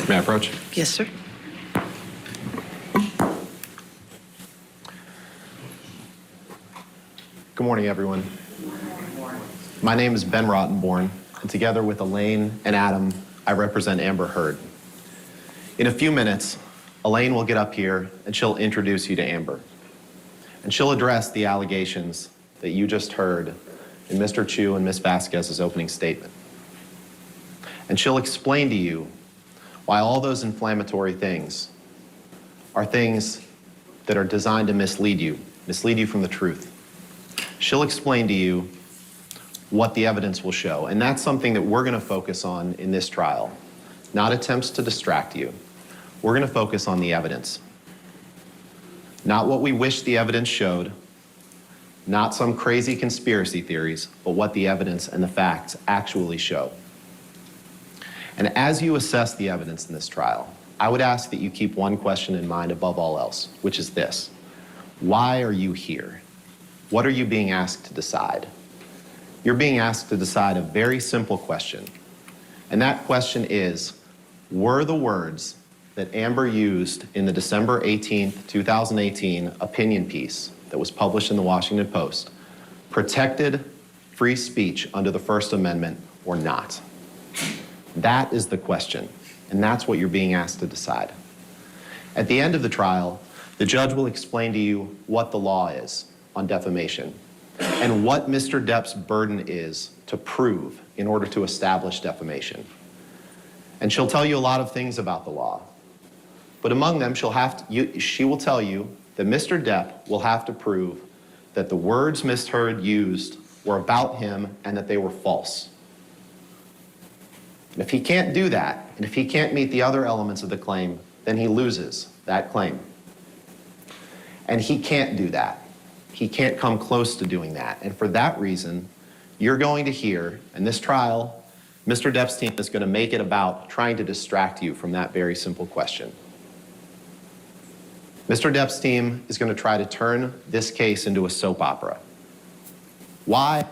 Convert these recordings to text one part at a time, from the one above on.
May I approach? Yes, sir. Good morning, everyone. My name is Ben Rottenborn, and together with Elaine and Adam, I represent Amber Heard. In a few minutes, Elaine will get up here and she'll introduce you to Amber. And she'll address the allegations that you just heard in Mr. Chu and Ms. Vasquez's opening statement. And she'll explain to you why all those inflammatory things are things that are designed to mislead you from the truth. She'll explain to you what the evidence will show, and that's something that we're going to focus on in this trial, not attempts to distract you. We're going to focus on the evidence. Not what we wish the evidence showed, not some crazy conspiracy theories, but what the evidence and the facts actually show. And as you assess the evidence in this trial, I would ask that you keep one question in mind above all else, which is this: why are you here? What are you being asked to decide? You're being asked to decide a very simple question. And that question is, were the words that Amber used in the December 18th, 2018 opinion piece that was published in the Washington Post protected free speech under the First Amendment or not? That is the question, and that's what you're being asked to decide. At the end of the trial, the judge will explain to you what the law is on defamation and what Mr. Depp's burden is to prove in order to establish defamation. And she'll tell you a lot of things about the law. But among them, she will tell you that Mr. Depp will have to prove that the words Ms. Heard used were about him and that they were false. And if he can't do that, and if he can't meet the other elements of the claim, then he loses that claim. And he can't do that. He can't come close to doing that. And for that reason, you're going to hear, in this trial, Mr. Depp's team is going to make it about trying to distract you from that very simple question. Mr. Depp's team is going to try to turn this case into a soap opera. Why?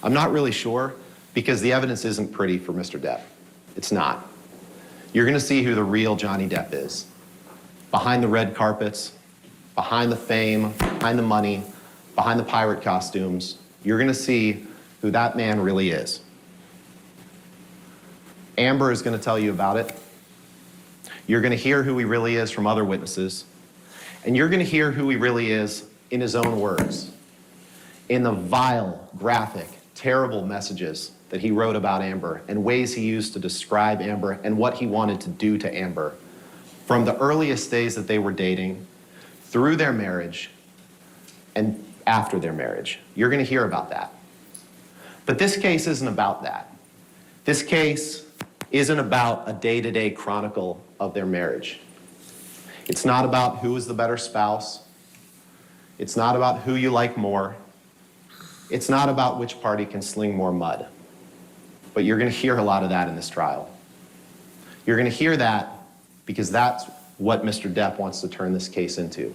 I'm not really sure, because the evidence isn't pretty for Mr. Depp. It's not. You're going to see who the real Johnny Depp is. Behind the red carpets, behind the fame, behind the money, behind the pirate costumes, you're going to see who that man really is. Amber is going to tell you about it. You're going to hear who he really is from other witnesses. And you're going to hear who he really is in his own words, in the vile, graphic, terrible messages that he wrote about Amber and ways he used to describe Amber and what he wanted to do to Amber from the earliest days that they were dating, through their marriage, and after their marriage. You're going to hear about that. But this case isn't about that. This case isn't about a day-to-day chronicle of their marriage. It's not about who is the better spouse. It's not about who you like more. It's not about which party can sling more mud. But you're going to hear a lot of that in this trial. You're going to hear that because that's what Mr. Depp wants to turn this case into.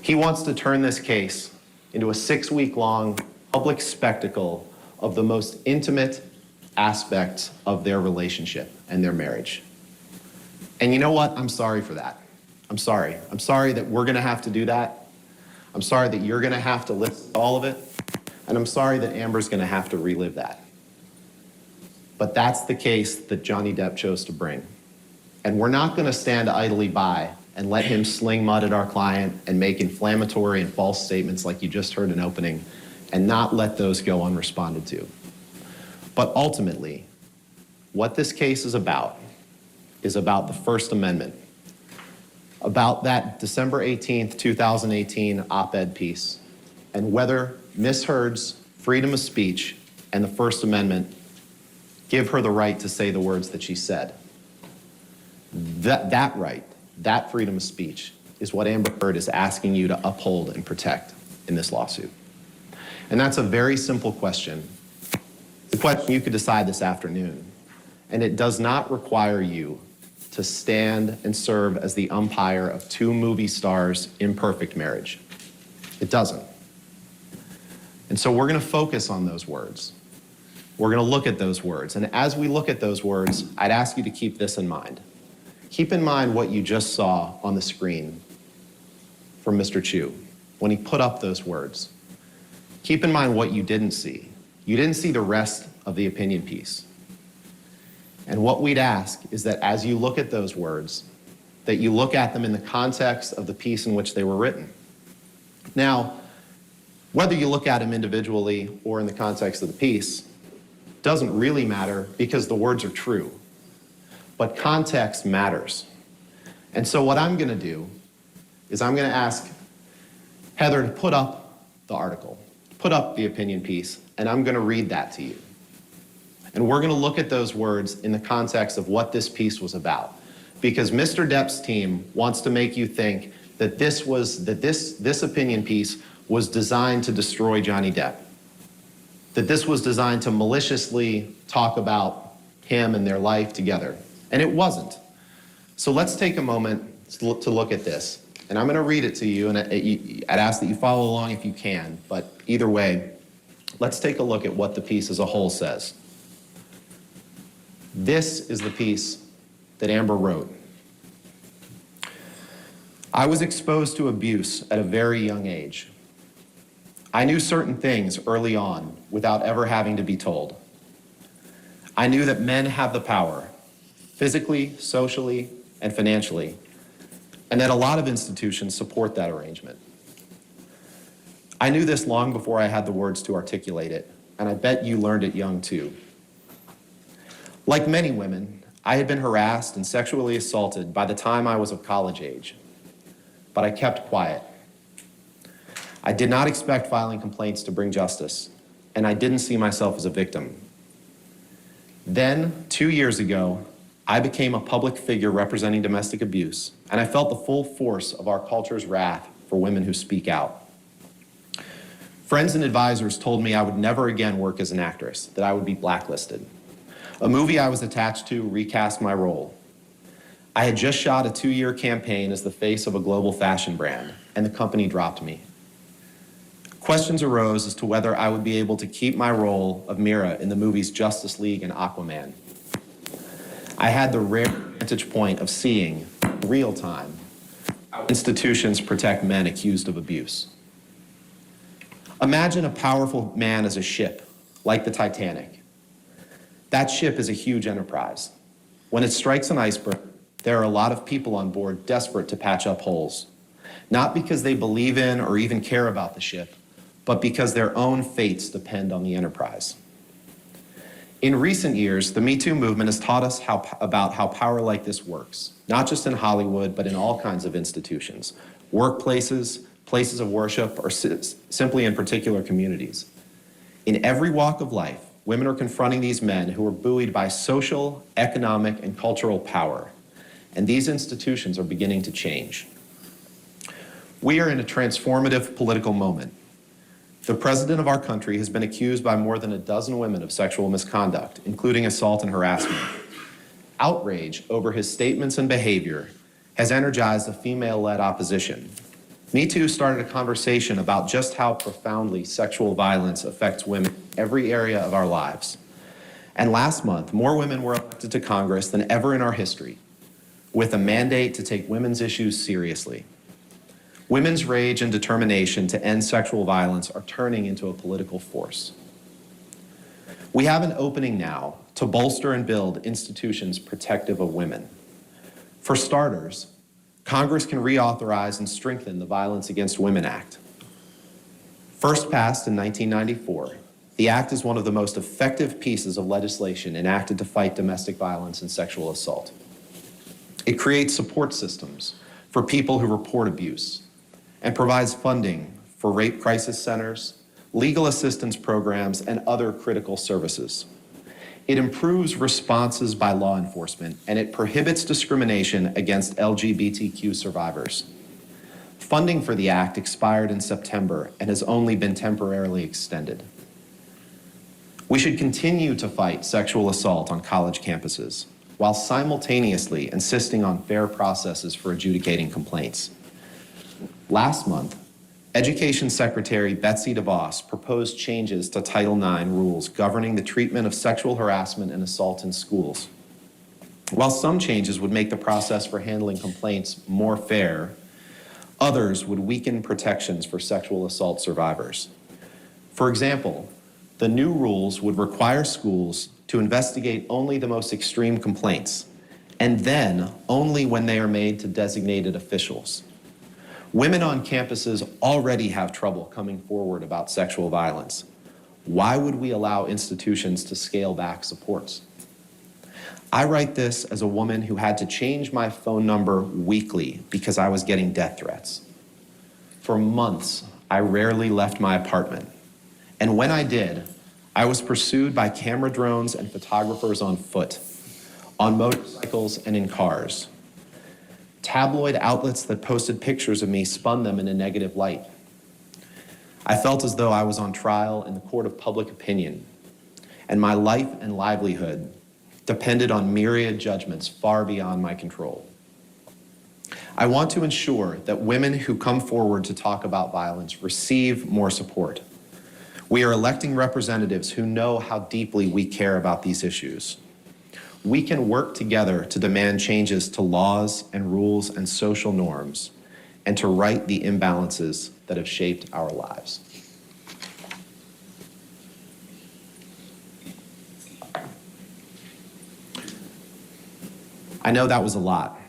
He wants to turn this case into a 6-week-long public spectacle of the most intimate aspects of their relationship and their marriage. And you know what? I'm sorry for that. I'm sorry. I'm sorry that we're going to have to do that. I'm sorry that you're going to have to listen to all of it. And I'm sorry that Amber's going to have to relive that. But that's the case that Johnny Depp chose to bring. And we're not going to stand idly by and let him sling mud at our client and make inflammatory and false statements like you just heard in opening and not let those go unresponded to. But ultimately, what this case is about the First Amendment, about that December 18th, 2018 op-ed piece, and whether Ms. Heard's freedom of speech and the First Amendment give her the right to say the words that she said. That right, that freedom of speech, is what Amber Heard is asking you to uphold and protect in this lawsuit. And that's a very simple question. It's a question you could decide this afternoon. And it does not require you to stand and serve as the umpire of 2 movie stars' imperfect marriage. It doesn't. And so we're going to focus on those words. We're going to look at those words. And as we look at those words, I'd ask you to keep this in mind. Keep in mind what you just saw on the screen from Mr. Chu when he put up those words. Keep in mind what you didn't see. You didn't see the rest of the opinion piece. And what we'd ask is that as you look at those words, that you look at them in the context of the piece in which they were written. Now, whether you look at them individually or in the context of the piece doesn't really matter because the words are true. But context matters. And so what I'm going to do is I'm going to ask Heather to put up the article, put up the opinion piece, and I'm going to read that to you. And we're going to look at those words in the context of what this piece was about. Because Mr. Depp's team wants to make you think that this opinion piece was designed to destroy Johnny Depp. That this was designed to maliciously talk about him and their life together. And it wasn't. So let's take a moment to look at this. And I'm going to read it to you, and I'd ask that you follow along if you can. But either way, let's take a look at what the piece as a whole says. This is the piece that Amber wrote. I was exposed to abuse at a very young age. I knew certain things early on without ever having to be told. I knew that men have the power, physically, socially, and financially, and that a lot of institutions support that arrangement. I knew this long before I had the words to articulate it, and I bet you learned it young too. Like many women, I had been harassed and sexually assaulted by the time I was of college age, but I kept quiet. I did not expect filing complaints to bring justice, and I didn't see myself as a victim. Then, 2 years ago, I became a public figure representing domestic abuse, and I felt the full force of our culture's wrath for women who speak out. Friends and advisors told me I would never again work as an actress, that I would be blacklisted. A movie I was attached to recast my role. I had just shot a 2-year campaign as the face of a global fashion brand, and the company dropped me. Questions arose as to whether I would be able to keep my role of Mira in the movies Justice League and Aquaman. I had the rare vantage point of seeing, in real time, how institutions protect men accused of abuse. Imagine a powerful man as a ship, like the Titanic. That ship is a huge enterprise. When it strikes an iceberg, there are a lot of people on board desperate to patch up holes, not because they believe in or even care about the ship, but because their own fates depend on the enterprise. In recent years, the Me Too movement has taught us about how power like this works, not just in Hollywood, but in all kinds of institutions, workplaces, places of worship, or simply in particular communities. In every walk of life, women are confronting these men who are buoyed by social, economic, and cultural power, and these institutions are beginning to change. We are in a transformative political moment. The president of our country has been accused by more than a dozen women of sexual misconduct, including assault and harassment. Outrage over his statements and behavior has energized a female-led opposition. Me Too started a conversation about just how profoundly sexual violence affects women in every area of our lives. And last month, more women were elected to Congress than ever in our history, with a mandate to take women's issues seriously. Women's rage and determination to end sexual violence are turning into a political force. We have an opening now to bolster and build institutions protective of women. For starters, Congress can reauthorize and strengthen the Violence Against Women Act. First passed in 1994, the act is one of the most effective pieces of legislation enacted to fight domestic violence and sexual assault. It creates support systems for people who report abuse and provides funding for rape crisis centers, legal assistance programs, and other critical services. It improves responses by law enforcement, and it prohibits discrimination against LGBTQ survivors. Funding for the act expired in September and has only been temporarily extended. We should continue to fight sexual assault on college campuses, while simultaneously insisting on fair processes for adjudicating complaints. Last month, Education Secretary Betsy DeVos proposed changes to Title IX rules governing the treatment of sexual harassment and assault in schools. While some changes would make the process for handling complaints more fair, others would weaken protections for sexual assault survivors. For example, the new rules would require schools to investigate only the most extreme complaints, and then only when they are made to designated officials. Women on campuses already have trouble coming forward about sexual violence. Why would we allow institutions to scale back supports? I write this as a woman who had to change my phone number weekly because I was getting death threats. For months, I rarely left my apartment. And when I did, I was pursued by camera drones and photographers on foot, on motorcycles and in cars. Tabloid outlets that posted pictures of me spun them in a negative light. I felt as though I was on trial in the court of public opinion, and my life and livelihood depended on myriad judgments far beyond my control. I want to ensure that women who come forward to talk about violence receive more support. We are electing representatives who know how deeply we care about these issues. We can work together to demand changes to laws and rules and social norms, and to right the imbalances that have shaped our lives. I know that was a lot,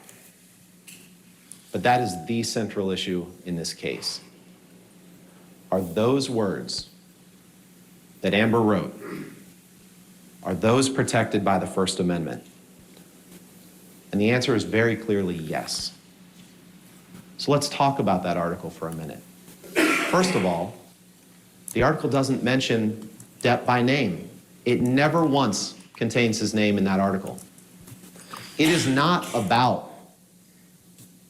but that is the central issue in this case. Are those words that Amber wrote, are those protected by the First Amendment? And the answer is very clearly yes. So let's talk about that article for a minute. First of all, the article doesn't mention Depp by name. It never once contains his name in that article. It is not about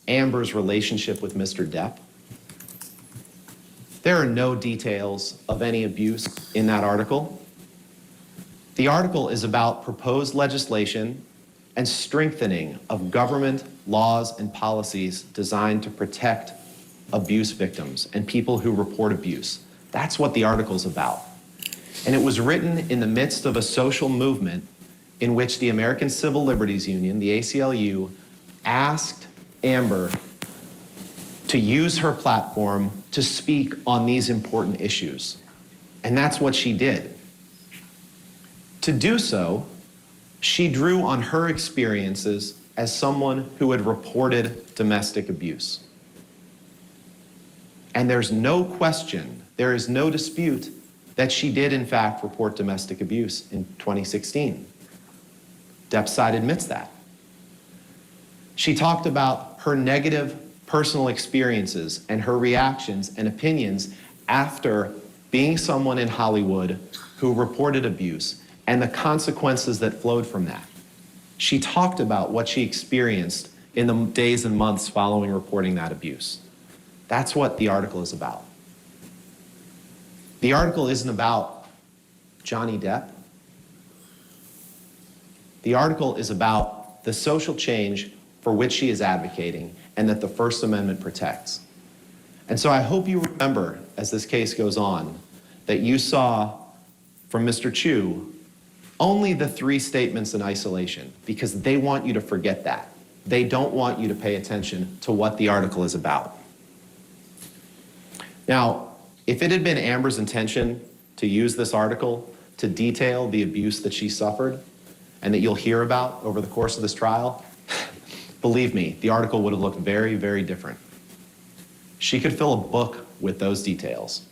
Amber's relationship with Mr. Depp. There are no details of any abuse in that article. The article is about proposed legislation and strengthening of government laws and policies designed to protect abuse victims and people who report abuse. That's what the article's about. And it was written in the midst of a social movement in which the American Civil Liberties Union, the ACLU, asked Amber to use her platform to speak on these important issues. And that's what she did. To do so, she drew on her experiences as someone who had reported domestic abuse. And there's no question, there is no dispute that she did in fact report domestic abuse in 2016. Depp's side admits that. She talked about her negative personal experiences and her reactions and opinions after being someone in Hollywood who reported abuse and the consequences that flowed from that. She talked about what she experienced in the days and months following reporting that abuse. That's what the article is about. The article isn't about Johnny Depp. The article is about the social change for which she is advocating and that the First Amendment protects. And so I hope you remember, as this case goes on, that you saw from Mr. Chu only the 3 statements in isolation, because they want you to forget that. They don't want you to pay attention to what the article is about. Now, if it had been Amber's intention to use this article to detail the abuse that she suffered and that you'll hear about over the course of this trial, believe me, the article would have looked very, very different. She could fill a book with those details.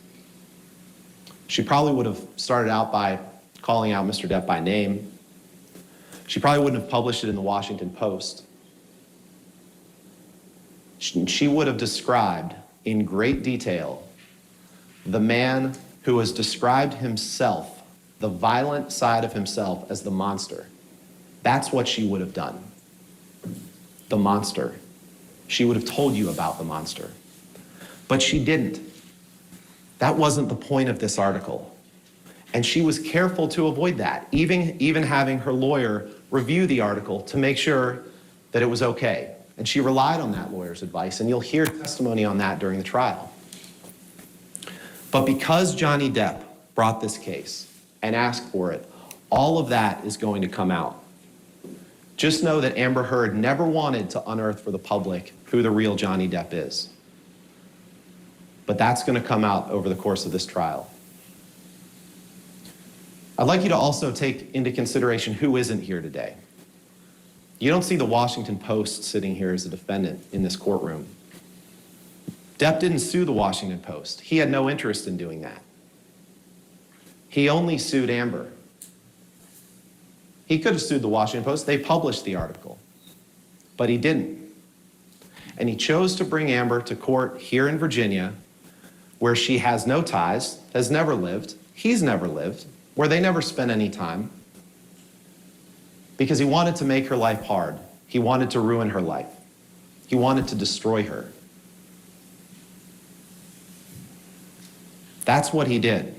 She probably would have started out by calling out Mr. Depp by name. She probably wouldn't have published it in the Washington Post. She would have described in great detail the man who has described himself, the violent side of himself, as the monster. That's what she would have done. The monster. She would have told you about the monster. But she didn't. That wasn't the point of this article. And she was careful to avoid that, even having her lawyer review the article to make sure that it was okay. And she relied on that lawyer's advice, and you'll hear testimony on that during the trial. But because Johnny Depp brought this case and asked for it, all of that is going to come out. Just know that Amber Heard never wanted to unearth for the public who the real Johnny Depp is. But that's going to come out over the course of this trial. I'd like you to also take into consideration who isn't here today. You don't see the Washington Post sitting here as a defendant in this courtroom. Depp didn't sue the Washington Post. He had no interest in doing that. He only sued Amber. He could have sued the Washington Post. They published the article, but he didn't. And he chose to bring Amber to court here in Virginia, where she has no ties, has never lived, he's never lived, where they never spent any time, because he wanted to make her life hard. He wanted to ruin her life. He wanted to destroy her. That's what he did.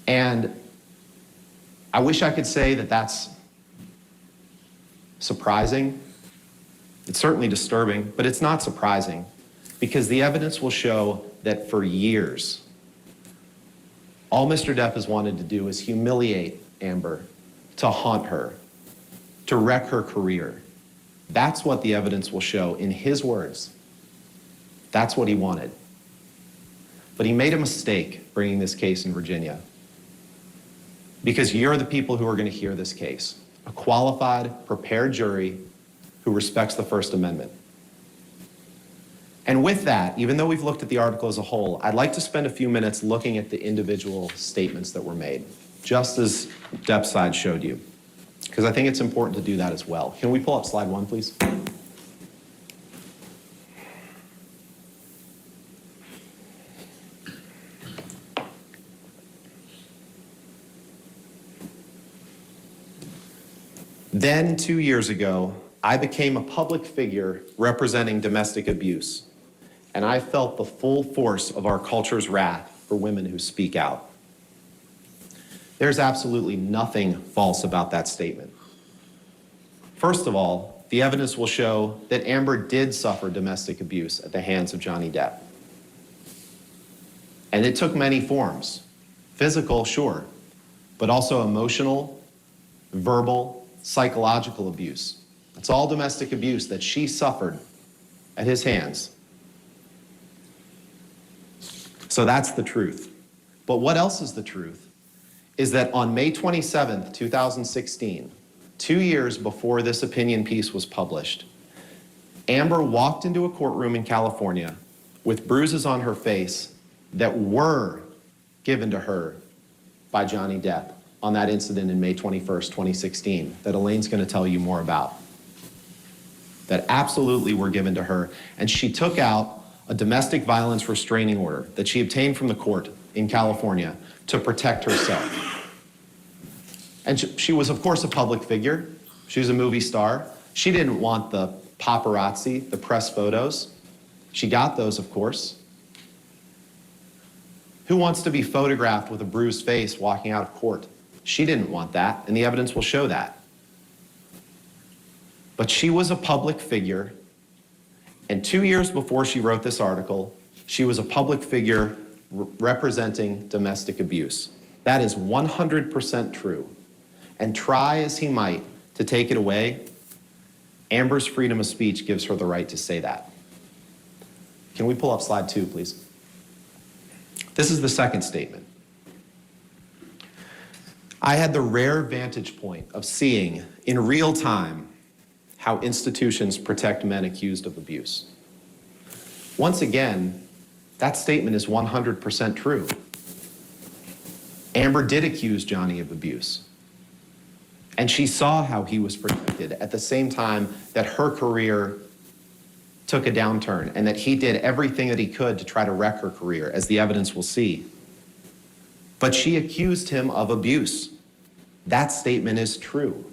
And I wish I could say that that's surprising. It's certainly disturbing, but it's not surprising, because the evidence will show that for years, all Mr. Depp has wanted to do is humiliate Amber, to haunt her, to wreck her career. That's what the evidence will show in his words. That's what he wanted. But he made a mistake bringing this case in Virginia, because you're the people who are going to hear this case. A qualified, prepared jury who respects the First Amendment. And with that, even though we've looked at the article as a whole, I'd like to spend a few minutes looking at the individual statements that were made, just as Depp's side showed you, because I think it's important to do that as well. Can we pull up slide 1, please? Then, 2 years ago, I became a public figure representing domestic abuse, and I felt the full force of our culture's wrath for women who speak out. There's absolutely nothing false about that statement. First of all, the evidence will show that Amber did suffer domestic abuse at the hands of Johnny Depp. And it took many forms. Physical, sure, but also emotional, verbal, psychological abuse. It's all domestic abuse that she suffered at his hands. So that's the truth. But what else is the truth is that on May 27th, 2016, 2 years before this opinion piece was published, Amber walked into a courtroom in California with bruises on her face that were given to her by Johnny Depp on that incident in May 21st, 2016, that Elaine's going to tell you more about, that absolutely were given to her. And she took out a domestic violence restraining order that she obtained from the court in California to protect herself. And she was, of course, a public figure. She was a movie star. She didn't want the paparazzi, the press photos. She got those, of course. Who wants to be photographed with a bruised face walking out of court? She didn't want that, and the evidence will show that. But she was a public figure, and 2 years before she wrote this article, she was a public figure representing domestic abuse. That is 100% true. And try as he might to take it away, Amber's freedom of speech gives her the right to say that. Can we pull up slide 2, please? This is the second statement. I had the rare vantage point of seeing in real time how institutions protect men accused of abuse. Once again, that statement is 100% true. Amber did accuse Johnny of abuse, and she saw how he was protected at the same time that her career took a downturn and that he did everything that he could to try to wreck her career, as the evidence will see. But she accused him of abuse. That statement is true.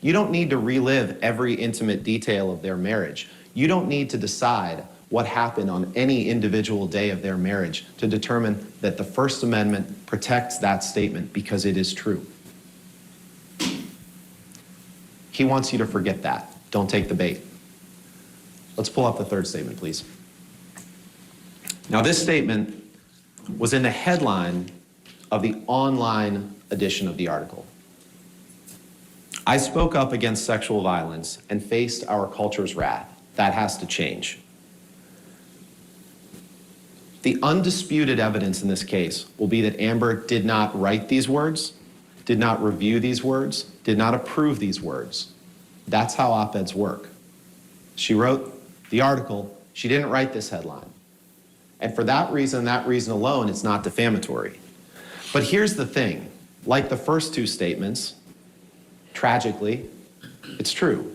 You don't need to relive every intimate detail of their marriage. You don't need to decide what happened on any individual day of their marriage to determine that the First Amendment protects that statement, because it is true. He wants you to forget that. Don't take the bait. Let's pull up the third statement, please. Now, this statement was in the headline of the online edition of the article. I spoke up against sexual violence and faced our culture's wrath. That has to change. The undisputed evidence in this case will be that Amber did not write these words, did not review these words, did not approve these words. That's how op-eds work. She wrote the article, she didn't write this headline. And for that reason alone, it's not defamatory. But here's the thing, like the first two statements, tragically, it's true.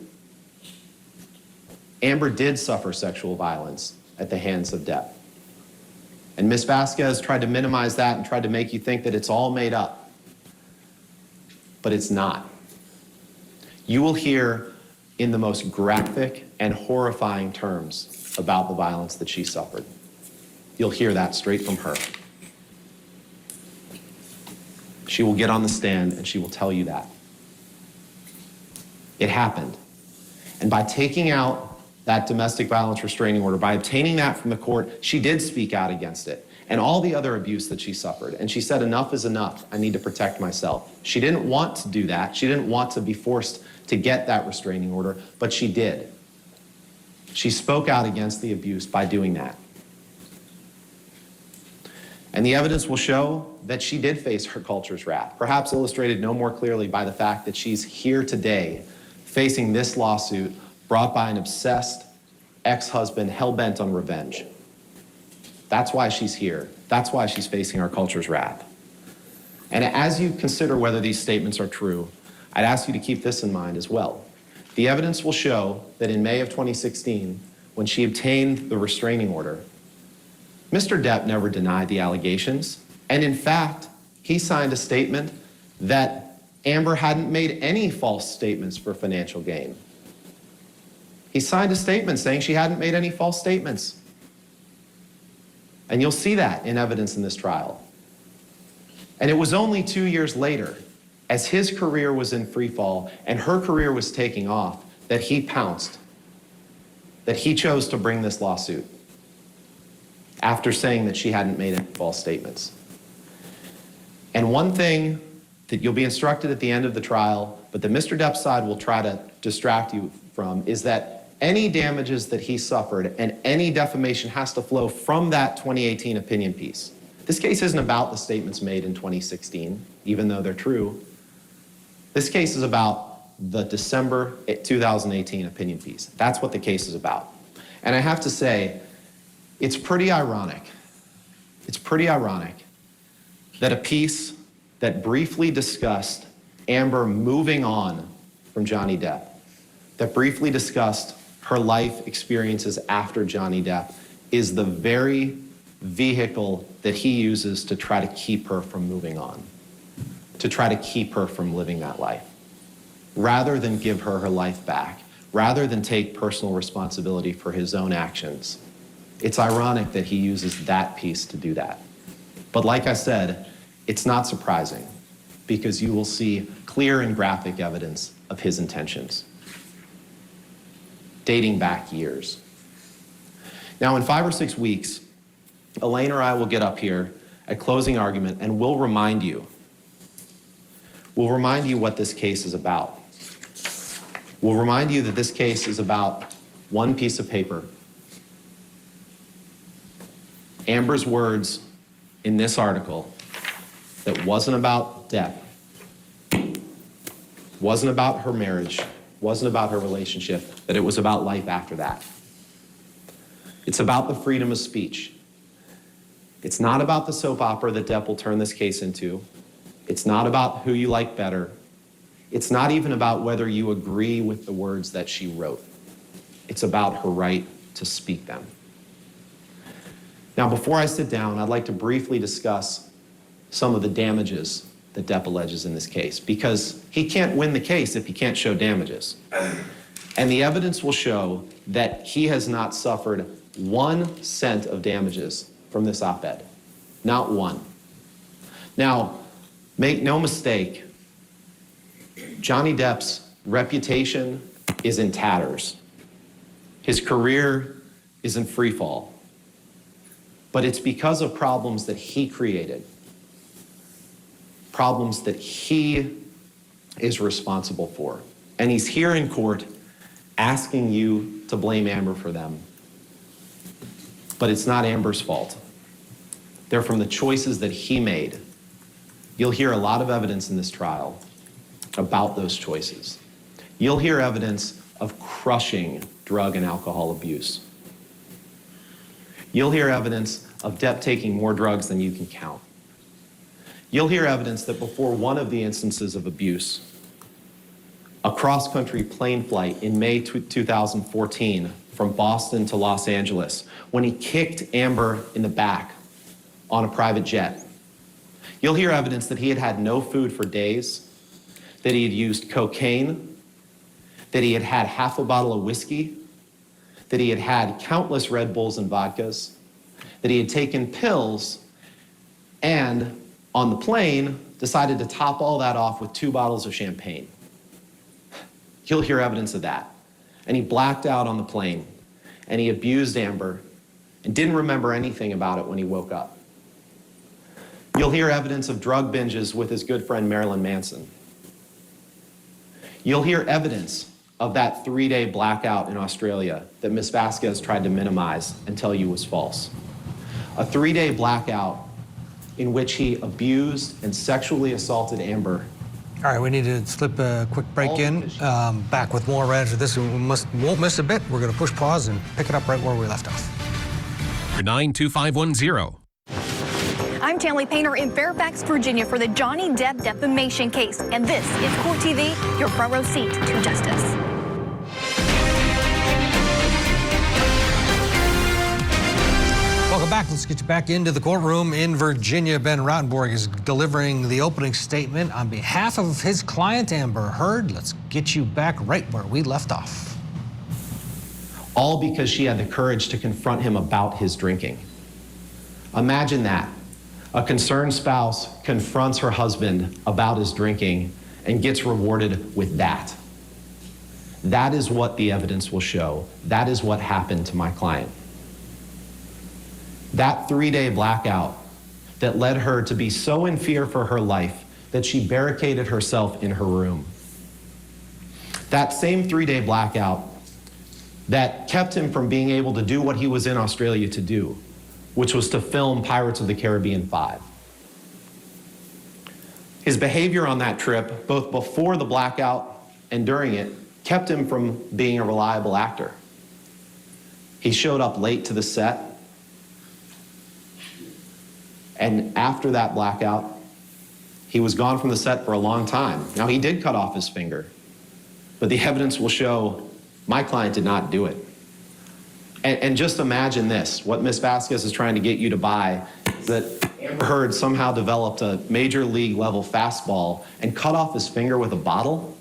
Amber did suffer sexual violence at the hands of Depp. And Ms. Vasquez tried to minimize that and tried to make you think that it's all made up. But it's not. You will hear in the most graphic and horrifying terms about the violence that she suffered. You'll hear that straight from her. She will get on the stand and she will tell you that. It happened. And by taking out that domestic violence restraining order, by obtaining that from the court, she did speak out against it and all the other abuse that she suffered. And she said, enough is enough. I need to protect myself. She didn't want to do that. She didn't want to be forced to get that restraining order, but she did. She spoke out against the abuse by doing that. And the evidence will show that she did face her culture's wrath, perhaps illustrated no more clearly by the fact that she's here today facing this lawsuit brought by an obsessed ex-husband hell-bent on revenge. That's why she's here. That's why she's facing our culture's wrath. And as you consider whether these statements are true, I'd ask you to keep this in mind as well. The evidence will show that in May of 2016, when she obtained the restraining order, Mr. Depp never denied the allegations, and in fact, he signed a statement that Amber hadn't made any false statements for financial gain. He signed a statement saying she hadn't made any false statements. And you'll see that in evidence in this trial. And it was only 2 years later, as his career was in free fall and her career was taking off, that he pounced, that he chose to bring this lawsuit after saying that she hadn't made any false statements. And one thing that you'll be instructed at the end of the trial, but that Mr. Depp's side will try to distract you from, is that any damages that he suffered and any defamation has to flow from that 2018 opinion piece. This case isn't about the statements made in 2016, even though they're true. This case is about the December 2018 opinion piece. That's what the case is about. And I have to say, it's pretty ironic that a piece that briefly discussed Amber moving on from Johnny Depp, that briefly discussed her life experiences after Johnny Depp, is the very vehicle that he uses to try to keep her from moving on, to try to keep her from living that life, rather than give her her life back, rather than take personal responsibility for his own actions. It's ironic that he uses that piece to do that. But like I said, it's not surprising because you will see clear and graphic evidence of his intentions, dating back years. Now, in 5 or 6 weeks, Elaine or I will get up here at closing argument and we'll remind you what this case is about. We'll remind you that this case is about one piece of paper. Amber's words in this article that wasn't about Depp, wasn't about her marriage, wasn't about her relationship, that it was about life after that. It's about the freedom of speech. It's not about the soap opera that Depp will turn this case into. It's not about who you like better. It's not even about whether you agree with the words that she wrote. It's about her right to speak them. Now, before I sit down, I'd like to briefly discuss some of the damages that Depp alleges in this case, because he can't win the case if he can't show damages. And the evidence will show that he has not suffered 1 cent of damages from this op-ed. Not one. Now, make no mistake, Johnny Depp's reputation is in tatters. His career is in free fall. but it's because of problems that he created, problems that he is responsible for. And he's here in court asking you to blame Amber for them. But it's not Amber's fault. They're from the choices that he made. You'll hear a lot of evidence in this trial about those choices. You'll hear evidence of crushing drug and alcohol abuse. You'll hear evidence of Depp taking more drugs than you can count. You'll hear evidence that before one of the instances of abuse, a cross-country plane flight in May 2014 from Boston to Los Angeles, when he kicked Amber in the back on a private jet. You'll hear evidence that he had had no food for days, that he had used cocaine, that he had had half a bottle of whiskey, that he had had countless Red Bulls and vodkas, that he had taken pills, and on the plane decided to top all that off with 2 bottles of champagne. You'll hear evidence of that. And he blacked out on the plane, and he abused Amber and didn't remember anything about it when he woke up. You'll hear evidence of drug binges with his good friend Marilyn Manson. You'll hear evidence of that 3-day blackout in Australia that Ms. Vasquez tried to minimize and tell you was false. A 3-day blackout in which he abused and sexually assaulted Amber. All right, we need to slip a quick break in. Back with more right after this. We won't miss a bit. We're going to push pause and pick it up right where we left off. 92510. I'm Tanley Painter in Fairfax, Virginia for the Johnny Depp defamation case. And this is Court TV, your front row seat to justice. Welcome back. Let's get you back into the courtroom in Virginia. Ben Rottenborg is delivering the opening statement on behalf of his client, Amber Heard. Let's get you back right where we left off. All because she had the courage to confront him about his drinking. Imagine that. A concerned spouse confronts her husband about his drinking and gets rewarded with that. That is what the evidence will show. That is what happened to my client. That 3-day blackout that led her to be so in fear for her life that she barricaded herself in her room. That same 3-day blackout that kept him from being able to do what he was in Australia to do, which was to film Pirates of the Caribbean 5. His behavior on that trip, both before the blackout and during it, kept him from being a reliable actor. He showed up late to the set, and after that blackout, he was gone from the set for a long time. Now, he did cut off his finger, but the evidence will show my client did not do it. And just imagine this, what Ms. Vasquez is trying to get you to buy, is that Amber Heard somehow developed a major league level fastball and cut off his finger with a bottle.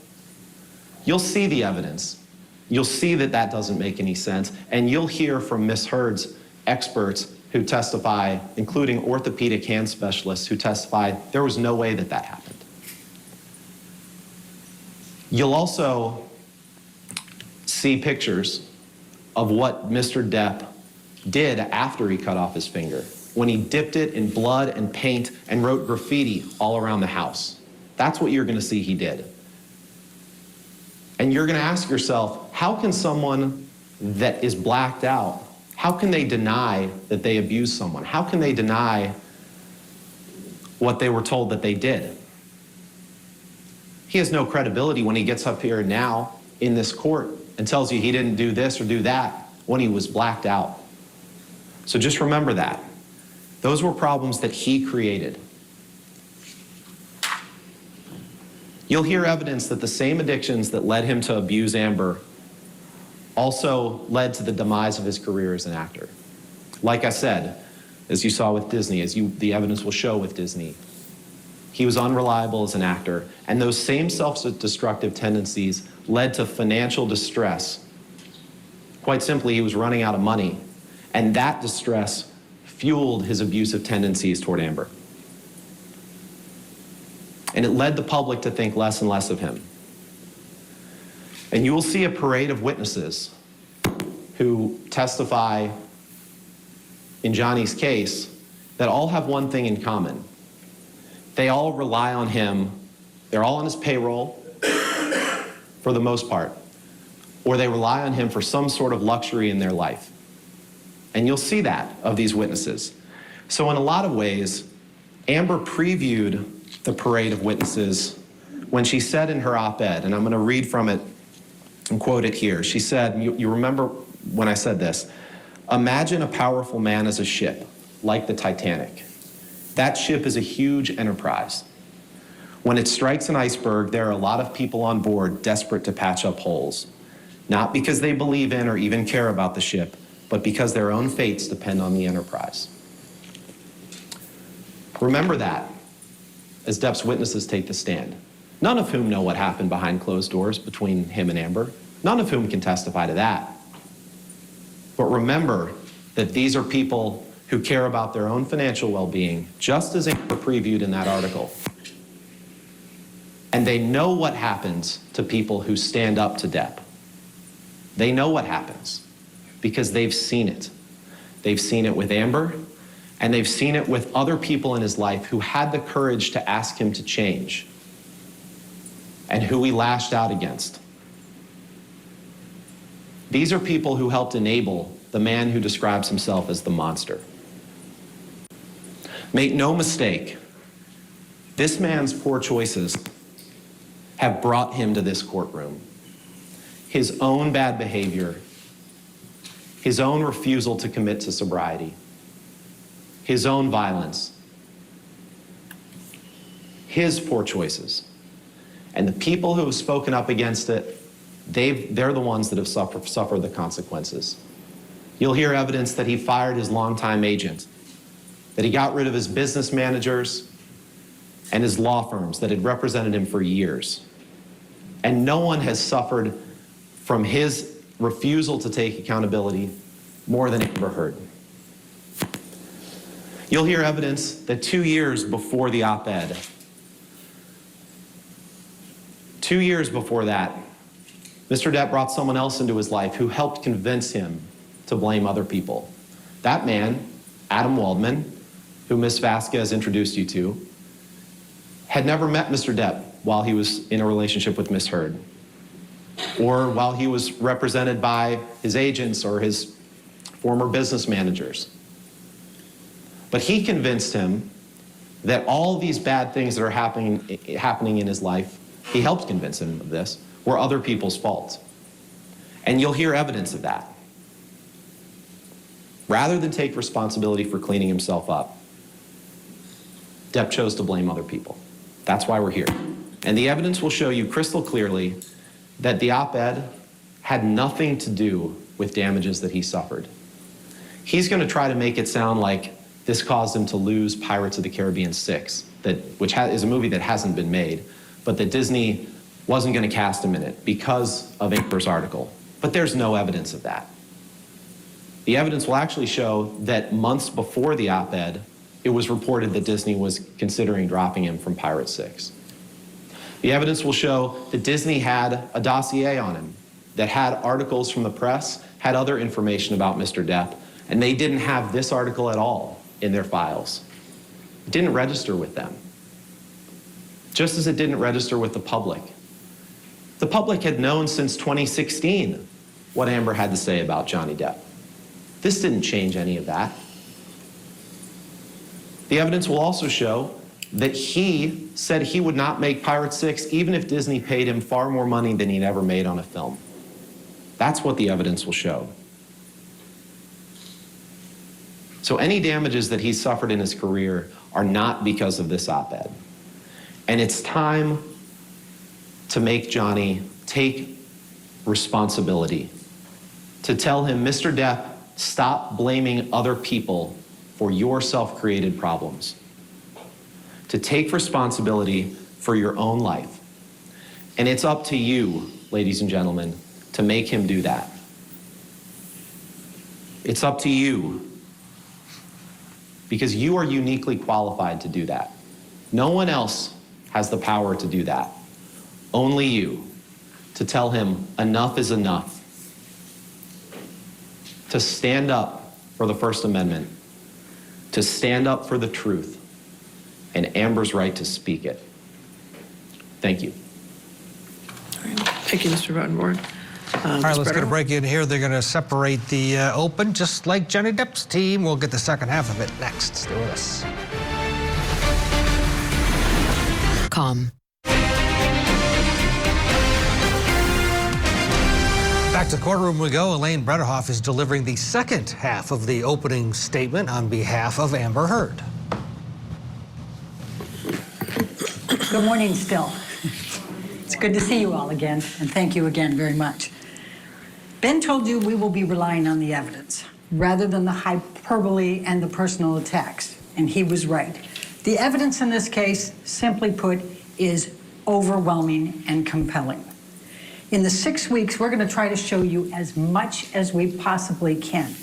You'll see the evidence. You'll see that that doesn't make any sense, and you'll hear from Ms. Heard's experts who testify, including orthopedic hand specialists who testified there was no way that that happened. You'll also see pictures of what Mr. Depp did after he cut off his finger, when he dipped it in blood and paint and wrote graffiti all around the house. That's what you're gonna see he did. And you're gonna ask yourself, how can someone that is blacked out, how can they deny that they abused someone? How can they deny what they were told that they did? He has no credibility when he gets up here now in this court and tells you he didn't do this or do that when he was blacked out. So just remember that. Those were problems that he created. You'll hear evidence that the same addictions that led him to abuse Amber also led to the demise of his career as an actor. Like I said, as you saw with Disney, the evidence will show with Disney, he was unreliable as an actor, and those same self-destructive tendencies led to financial distress. Quite simply, he was running out of money, and that distress fueled his abusive tendencies toward Amber. And it led the public to think less and less of him. And you will see a parade of witnesses who testify in Johnny's case that all have one thing in common. They all rely on him. They're all on his payroll for the most part, or they rely on him for some sort of luxury in their life. And you'll see that of these witnesses. So in a lot of ways, Amber previewed the parade of witnesses when she said in her op-ed, and I'm going to read from it and quote it here. She said, you remember when I said this, "Imagine a powerful man as a ship, like the Titanic. That ship is a huge enterprise. When it strikes an iceberg, there are a lot of people on board desperate to patch up holes, not because they believe in or even care about the ship, but because their own fates depend on the enterprise." Remember that as Depp's witnesses take the stand, none of whom know what happened behind closed doors between him and Amber, none of whom can testify to that. But remember that these are people who care about their own financial well-being, just as Amber previewed in that article. And they know what happens to people who stand up to Depp. They know what happens because they've seen it. They've seen it with Amber, and they've seen it with other people in his life who had the courage to ask him to change and who he lashed out against. These are people who helped enable the man who describes himself as the monster. Make no mistake, this man's poor choices have brought him to this courtroom. His own bad behavior, his own refusal to commit to sobriety, his own violence, his poor choices. And the people who have spoken up against it, they're the ones that have suffered the consequences. You'll hear evidence that he fired his longtime agent, that he got rid of his business managers and his law firms that had represented him for years. And no one has suffered from his refusal to take accountability more than Amber Heard. You'll hear evidence that 2 years before the op-ed, 2 years before that, Mr. Depp brought someone else into his life who helped convince him to blame other people. That man, Adam Waldman, who Ms. Vasquez introduced you to, had never met Mr. Depp while he was in a relationship with Ms. Heard, or while he was represented by his agents or his former business managers. But he convinced him that all these bad things that are happening in his life, he helped convince him of this, were other people's fault. And you'll hear evidence of that. Rather than take responsibility for cleaning himself up, Depp chose to blame other people. That's why we're here. And the evidence will show you crystal clearly that the op-ed had nothing to do with damages that he suffered. He's going to try to make it sound like this caused him to lose Pirates of the Caribbean 6, which is a movie that hasn't been made, but that Disney wasn't going to cast him in it because of Amber's article. But there's no evidence of that. The evidence will actually show that months before the op-ed, it was reported that Disney was considering dropping him from Pirate 6. The evidence will show that Disney had a dossier on him that had articles from the press, had other information about Mr. Depp, and they didn't have this article at all in their files. It didn't register with them, just as it didn't register with the public. The public had known since 2016 what Amber had to say about Johnny Depp. This didn't change any of that. The evidence will also show that he said he would not make Pirate 6 even if Disney paid him far more money than he'd ever made on a film. That's what the evidence will show. So any damages that he's suffered in his career are not because of this op-ed. And it's time to make Johnny take responsibility, to tell him, Mr. Depp, stop blaming other people for your self-created problems, to take responsibility for your own life. And it's up to you, ladies and gentlemen, to make him do that. It's up to you, because you are uniquely qualified to do that. No one else has the power to do that. Only you, to tell him enough is enough, to stand up for the First Amendment to stand up for the truth and Amber's right to speak it. Thank you. All right. Thank you, Mr. Rottenborn. All right, let's get a break in here. They're going to separate the open, just like Johnny Depp's team. We'll get the second half of it next. Stay with us. Calm. Back to the courtroom we go. Elaine Bretterhoff is delivering the second half of the opening statement on behalf of Amber Heard. Good morning still. It's good to see you all again, and thank you again very much. Ben told you we will be relying on the evidence rather than the hyperbole and the personal attacks, and he was right. The evidence in this case, simply put, is overwhelming and compelling. In the 6 weeks, we're going to try to show you as much as we possibly can.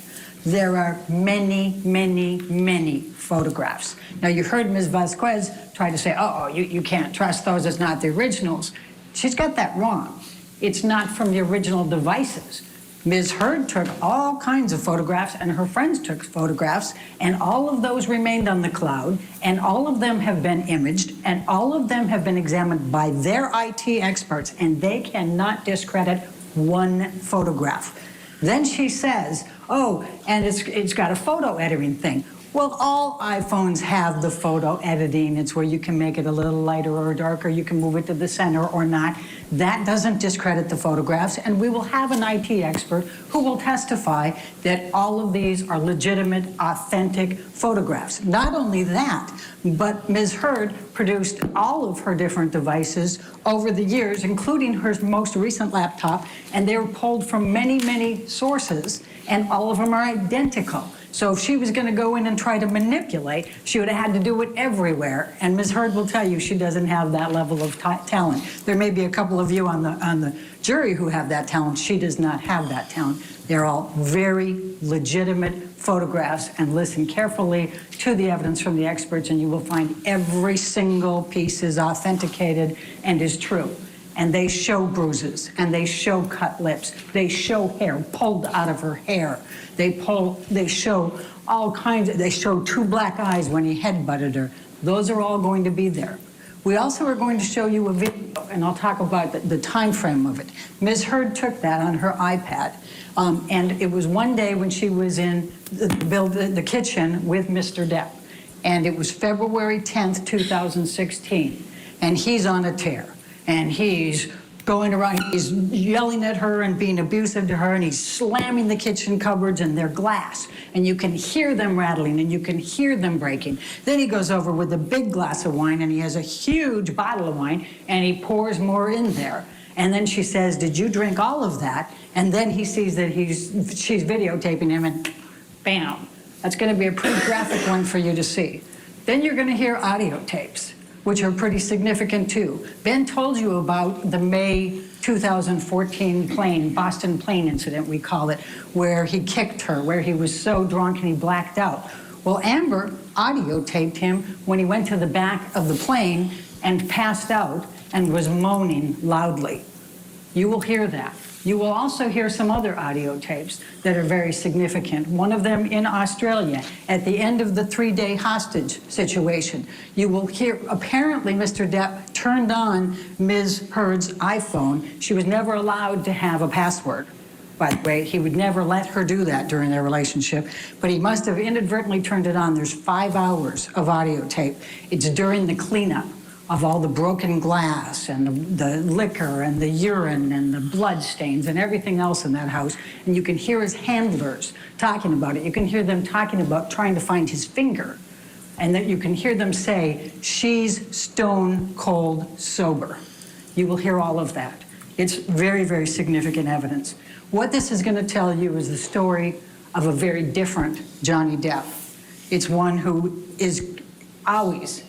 There are many, many, many photographs. Now, you heard Ms. Vasquez try to say, you can't trust those, it's not the originals. She's got that wrong. It's not from the original devices. Ms. Heard took all kinds of photographs, and her friends took photographs, and all of those remained on the cloud, and all of them have been imaged, and all of them have been examined by their IT experts, and they cannot discredit one photograph. Then she says, and it's got a photo editing thing. Well, all iPhones have the photo editing. It's where you can make it a little lighter or darker. You can move it to the center or not. That doesn't discredit the photographs, and we will have an IT expert who will testify that all of these are legitimate, authentic photographs. Not only that, but Ms. Heard produced all of her different devices over the years, including her most recent laptop, and they were pulled from many, many sources, and all of them are identical. So if she was going to go in and try to manipulate, she would have had to do it everywhere. And Ms. Heard will tell you she doesn't have that level of talent. There may be a couple of you on the jury who have that talent. She does not have that talent. They're all very legitimate photographs, and listen carefully to the evidence from the experts, and you will find every single piece is authenticated and is true. And they show bruises, and they show cut lips. They show hair pulled out of her hair. They show all kinds of, they show two black eyes when he headbutted her. Those are all going to be there. We also are going to show you a video, and I'll talk about the time frame of it. Ms. Heard took that on her iPad, and it was one day when she was in the kitchen with Mr. Depp, and it was February 10th, 2016, and he's on a tear. And he's going around, he's yelling at her and being abusive to her, and he's slamming the kitchen cupboards, and they're glass. And you can hear them rattling, and you can hear them breaking. Then he goes over with a big glass of wine, and he has a huge bottle of wine, and he pours more in there. And then she says, "Did you drink all of that?" And then he sees that she's videotaping him, and bam. That's going to be a pretty graphic one for you to see. Then you're going to hear audio tapes, which are pretty significant too. Ben told you about the May 2014 Boston plane incident, we call it, where he kicked her, where he was so drunk and he blacked out. Well, Amber audio taped him when he went to the back of the plane and passed out and was moaning loudly. You will hear that. You will also hear some other audio tapes that are very significant. One of them in Australia, at the end of the 3-day hostage situation. You will hear, apparently Mr. Depp turned on Ms. Heard's iPhone. She was never allowed to have a password, by the way. He would never let her do that during their relationship, but he must have inadvertently turned it on. There's 5 hours of audio tape. It's during the cleanup of all the broken glass and the liquor and the urine and the blood stains and everything else in that house. And you can hear his handlers talking about it. You can hear them talking about trying to find his finger. And that you can hear them say, "She's stone cold sober." You will hear all of that. It's very, very significant evidence. What this is going to tell you is the story of a very different Johnny Depp. It's one who is always,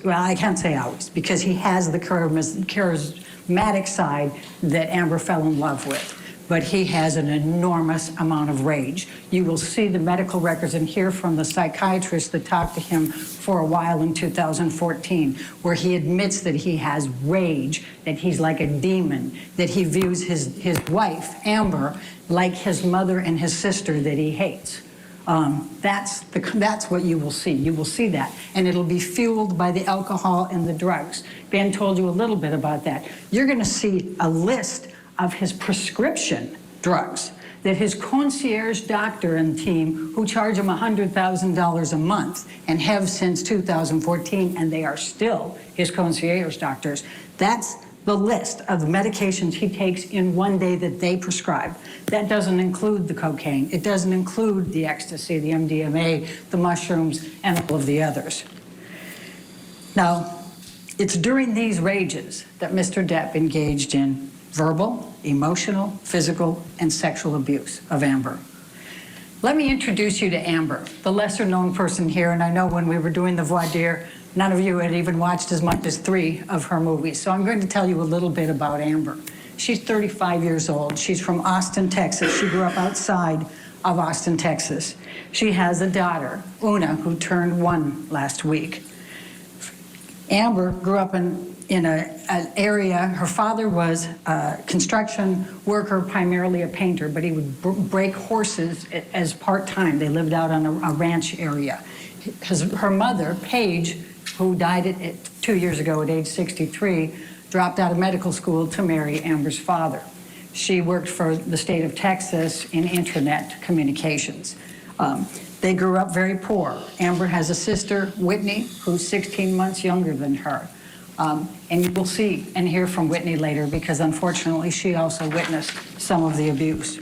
well, I can't say always, because he has the charismatic side that Amber fell in love with. But he has an enormous amount of rage. You will see the medical records and hear from the psychiatrist that talked to him for a while in 2014, where he admits that he has rage, that he's like a demon, that he views his wife, Amber, like his mother and his sister that he hates. That's what you will see. You will see that. And it'll be fueled by the alcohol and the drugs. Ben told you a little bit about that. You're going to see a list of his prescription drugs that his concierge doctor and team, who charge him $100,000 a month and have since 2014, and they are still his concierge doctors, that's the list of the medications he takes in one day that they prescribe. That doesn't include the cocaine. It doesn't include the ecstasy, the MDMA, the mushrooms, and all of the others. Now, it's during these rages that Mr. Depp engaged in verbal, emotional, physical, and sexual abuse of Amber. Let me introduce you to Amber, the lesser known person here, and I know when we were doing the voir dire, none of you had even watched as much as 3 of her movies, so I'm going to tell you a little bit about Amber. She's 35 years old. She's from Austin, Texas. She grew up outside of Austin, Texas. She has a daughter, Una, who turned 1 last week. Amber grew up in an area, her father was a construction worker, primarily a painter, but he would break horses as part-time. They lived out on a ranch area. Her mother, Paige, who died 2 years ago at age 63, dropped out of medical school to marry Amber's father. She worked for the state of Texas in internet communications. They grew up very poor. Amber has a sister, Whitney, who's 16 months younger than her. And you will see and hear from Whitney later because unfortunately she also witnessed some of the abuse.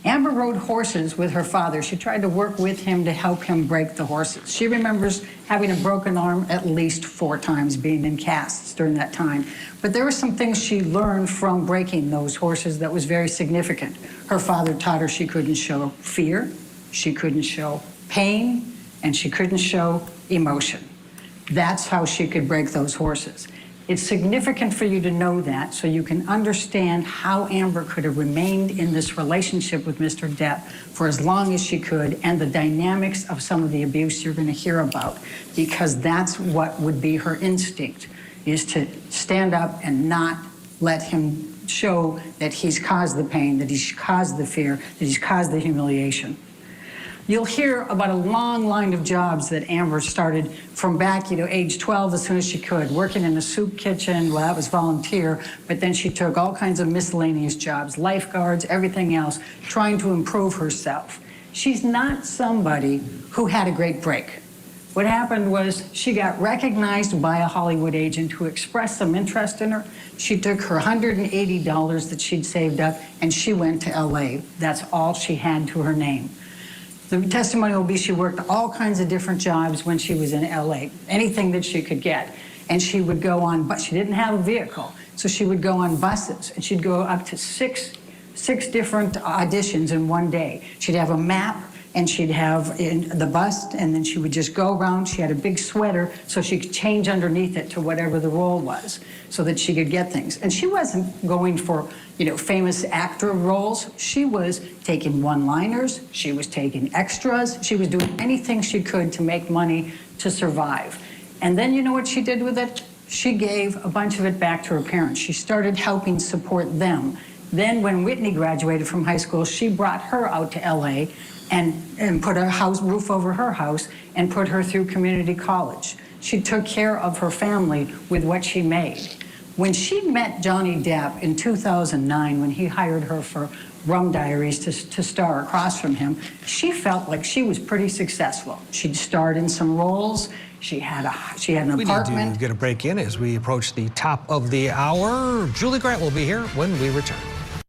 Amber rode horses with her father. She tried to work with him to help him break the horses. She remembers having a broken arm at least 4 times, being in casts during that time. But there were some things she learned from breaking those horses that was very significant. Her father taught her she couldn't show fear, she couldn't show pain, and she couldn't show emotion. That's how she could break those horses. It's significant for you to know that so you can understand how Amber could have remained in this relationship with Mr. Depp for as long as she could and the dynamics of some of the abuse you're going to hear about, because that's what would be her instinct, is to stand up and not let him show that he's caused the pain, that he's caused the fear, that he's caused the humiliation. You'll hear about a long line of jobs that Amber started from back, age 12 as soon as she could, working in a soup kitchen. Well, that was volunteer, but then she took all kinds of miscellaneous jobs, lifeguards, everything else, trying to improve herself. She's not somebody who had a great break. What happened was she got recognized by a Hollywood agent who expressed some interest in her. She took her $180 that she'd saved up and she went to LA. That's all she had to her name. The testimony will be she worked all kinds of different jobs when she was in LA, anything that she could get. And she would go on, but she didn't have a vehicle, so she would go on buses, and she'd go up to six different auditions in one day. She'd have a map, and she'd have in the bus, and then she would just go around. She had a big sweater, so she could change underneath it to whatever the role was, so that she could get things. And she wasn't going for, famous actor roles. She was taking one-liners. She was taking extras. She was doing anything she could to make money to survive. And then you know what she did with it? She gave a bunch of it back to her parents. She started helping support them. Then when Whitney graduated from high school, she brought her out to LA and put a roof over her house and put her through community college. She took care of her family with what she made. When she met Johnny Depp in 2009, when he hired her for Rum Diaries to star across from him, she felt like she was pretty successful. She'd starred in some roles. She had an apartment. We need to get a break in as we approach the top of the hour. Julie Grant will be here when we return.